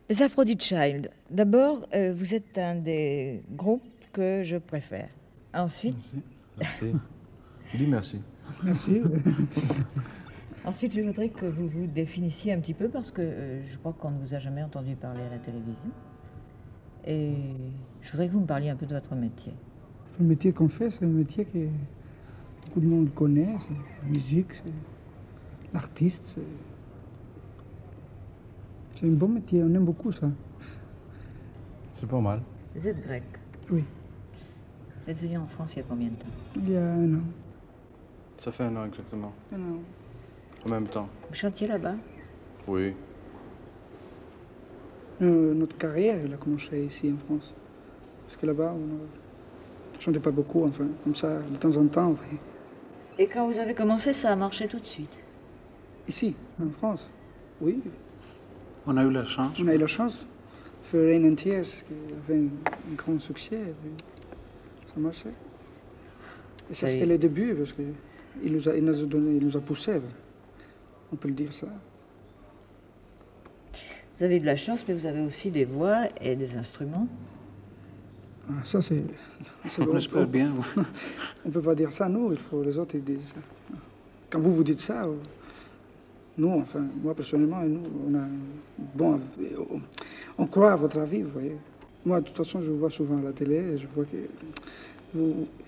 Les Aphrodite Child. D'abord, vous êtes un des groupes que je préfère. Ensuite... Merci. Merci. Dis merci. Merci. Ensuite, je voudrais que vous vous définissiez un petit peu parce que je crois qu'on ne vous a jamais entendu parler à la télévision. Et je voudrais que vous me parliez un peu de votre métier. Le métier qu'on fait, c'est un métier que beaucoup de monde connaît. C'est la musique, c'est l'artiste. C'est un bon métier, on aime beaucoup ça. C'est pas mal. Vous êtes grec. Oui. Vous êtes venu en France il y a combien de temps? Il y a 1 an. Ça fait 1 an exactement. 1 an. En même temps. Vous chantiez là-bas? Oui. Notre carrière, elle a commencé ici en France. Parce que là-bas, on ne chantait pas beaucoup, enfin, comme ça, de temps en temps. Oui. Et quand vous avez commencé, ça a marché tout de suite? Ici, en France, oui. On a eu la chance. On a eu la chance. For Rain and Tears, qui avait un grand succès. Et puis ça marchait. Et ça, c'était le début, parce qu'il nous a poussés. On peut le dire ça. Vous avez de la chance, mais vous avez aussi des voix et des instruments. Ah, ça, c'est On espère bien. On ne peut pas dire ça, nous, il faut les autres ils disent ça. Quand vous dites ça, nous, enfin, moi personnellement, nous, on croit à votre avis, vous voyez. Moi, de toute façon, je vous vois souvent à la télé, et je vois que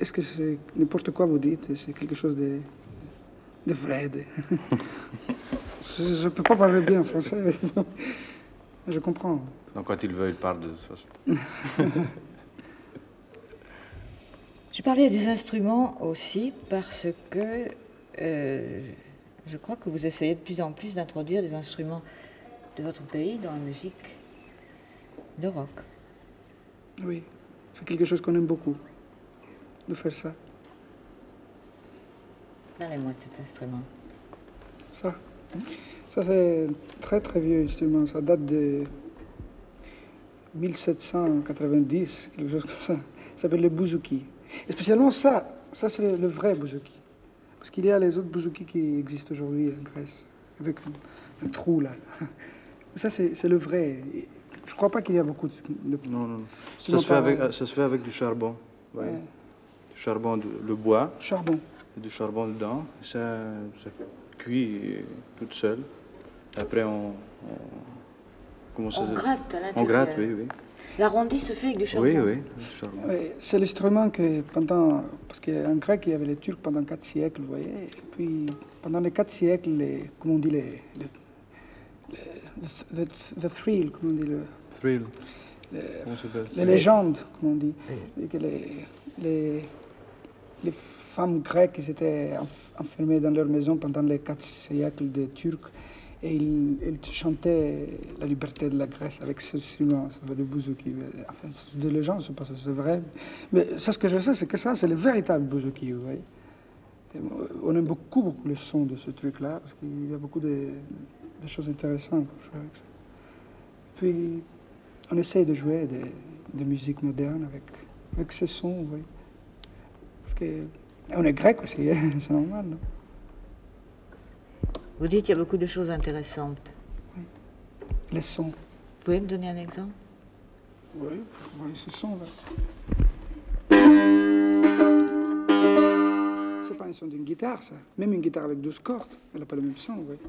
est-ce que c'est n'importe quoi vous dites, c'est quelque chose de vrai. Je ne peux pas parler bien français, mais je comprends. Donc quand il veut, il parle de toute façon. Je parlais des instruments aussi parce que je crois que vous essayez de plus en plus d'introduire des instruments de votre pays dans la musique de rock. Oui, c'est quelque chose qu'on aime beaucoup, de faire ça. Parlez-moi de cet instrument. Ça, ça c'est un très très vieux instrument, ça date de 1790, quelque chose comme ça. Ça s'appelle le bouzouki. Et spécialement ça c'est le vrai bouzouki. Parce qu'il y a les autres bouzouki qui existent aujourd'hui en Grèce, avec un trou là. Ça c'est le vrai. Je crois pas qu'il y a beaucoup de... Non. Ça se fait avec du charbon. Ouais. Du charbon, le bois. Charbon. Du charbon dedans. Ça cuit toute seule. Après, on gratte à l'intérieur. On gratte, oui. L'arrondi se fait avec du charbon. Oui, du charbon. Oui, c'est l'instrument que parce qu'en grec, il y avait les Turcs pendant 4 siècles, vous voyez. Et puis, pendant les 4 siècles, comment on dit the thrill, comment on dit Thrill. Les légendes, comme on dit, et que les femmes grecques ils étaient enfermées dans leur maison pendant les 4 siècles des Turcs et ils chantaient la liberté de la Grèce avec ce instrument, le bouzouki. Enfin, c'est des légendes, je ne sais pas si c'est vrai. Mais ça, ce que je sais, c'est que ça, c'est le véritable bouzouki, vous voyez. Et on aime beaucoup le son de ce truc-là, parce qu'il y a beaucoup de choses intéressantes pour jouer avec ça. Puis, on essaye de jouer de musique moderne avec ces sons, vous voyez. Parce qu'on est grec aussi, c'est normal, non? Vous dites qu'il y a beaucoup de choses intéressantes. Oui. Les sons. Vous pouvez me donner un exemple? Oui, vous voyez ce son-là. C'est pas un son d'une guitare, ça. Même une guitare avec 12 cordes, elle n'a pas le même son, vous voyez.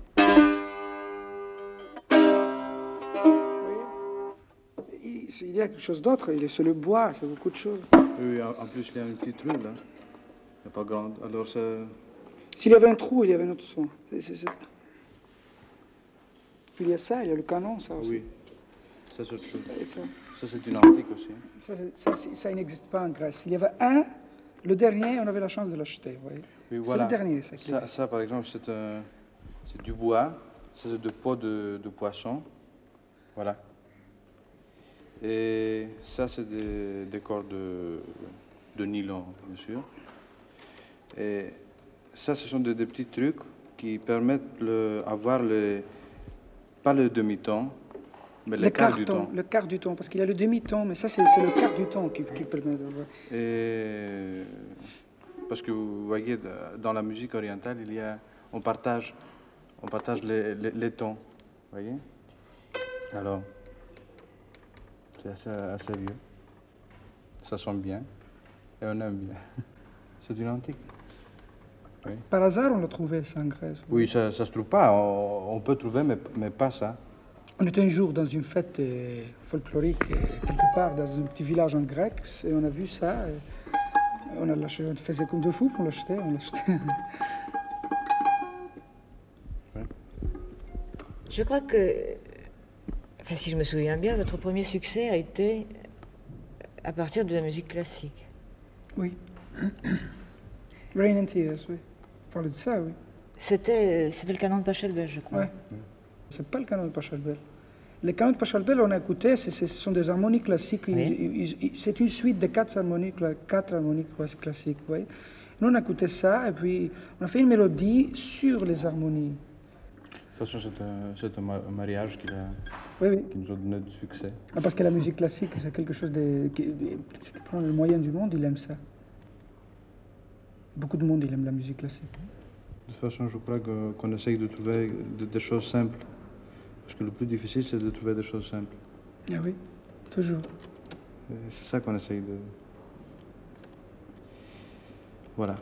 Il y a quelque chose d'autre, il est sur le bois, c'est beaucoup de choses. Oui, en plus, il y a une petite rue, là. Il n'y a pas grande. Alors, ça... S'il y avait un trou, il y avait un autre son. Puis il y a ça, il y a le canon, ça aussi. Oui, ça c'est autre chose. Ça c'est une antique aussi. Ça n'existe pas en Grèce. Il y avait le dernier, on avait la chance de l'acheter, vous voyez. Oui, voilà. C'est le dernier, ça. Ça, par exemple, c'est du bois. Ça, c'est de peau de poisson. Voilà. Et ça, c'est des cordes de nylon, bien sûr. Et ça, ce sont des petits trucs qui permettent d'avoir pas le demi-ton, mais le quart du ton. Le quart du ton, parce qu'il y a le demi-ton, mais ça, c'est le quart du ton qui permet d'avoir. Et parce que vous voyez, dans la musique orientale, on partage les tons, vous voyez. Alors, C'est assez vieux. Ça sonne bien et on aime bien. C'est une antique. Oui. Par hasard, on l'a trouvé, ça, en Grèce. Oui, ça ne se trouve pas. On peut trouver, mais pas ça. On était un jour dans une fête folklorique, quelque part, dans un petit village en grec, et on a vu ça. Et on a lâché, on faisait comme de fou pour l'acheter, on l'achetait. Oui. Je crois que, enfin, si je me souviens bien, votre premier succès a été à partir de la musique classique. Oui. Rain and Tears, oui. On parlait de ça, oui. C'était le canon de Pachelbel, je crois. Ouais. C'est pas le canon de Pachelbel. Le canon de Pachelbel, on a écouté, ce sont des harmonies classiques. Oui. C'est une suite de quatre harmonies classiques, oui. Nous, on a écouté ça, et puis on a fait une mélodie sur les harmonies. De toute façon, c'est un mariage qui nous a donné du succès. Ah, parce que la musique classique, c'est quelque chose de... Si tu prends le moyen du monde, il aime ça. Beaucoup de monde, il aime la musique classique. De toute façon, je crois qu'on essaye de trouver des choses simples. Parce que le plus difficile, c'est de trouver des choses simples. Ah oui, toujours. C'est ça qu'on essaye de... Voilà.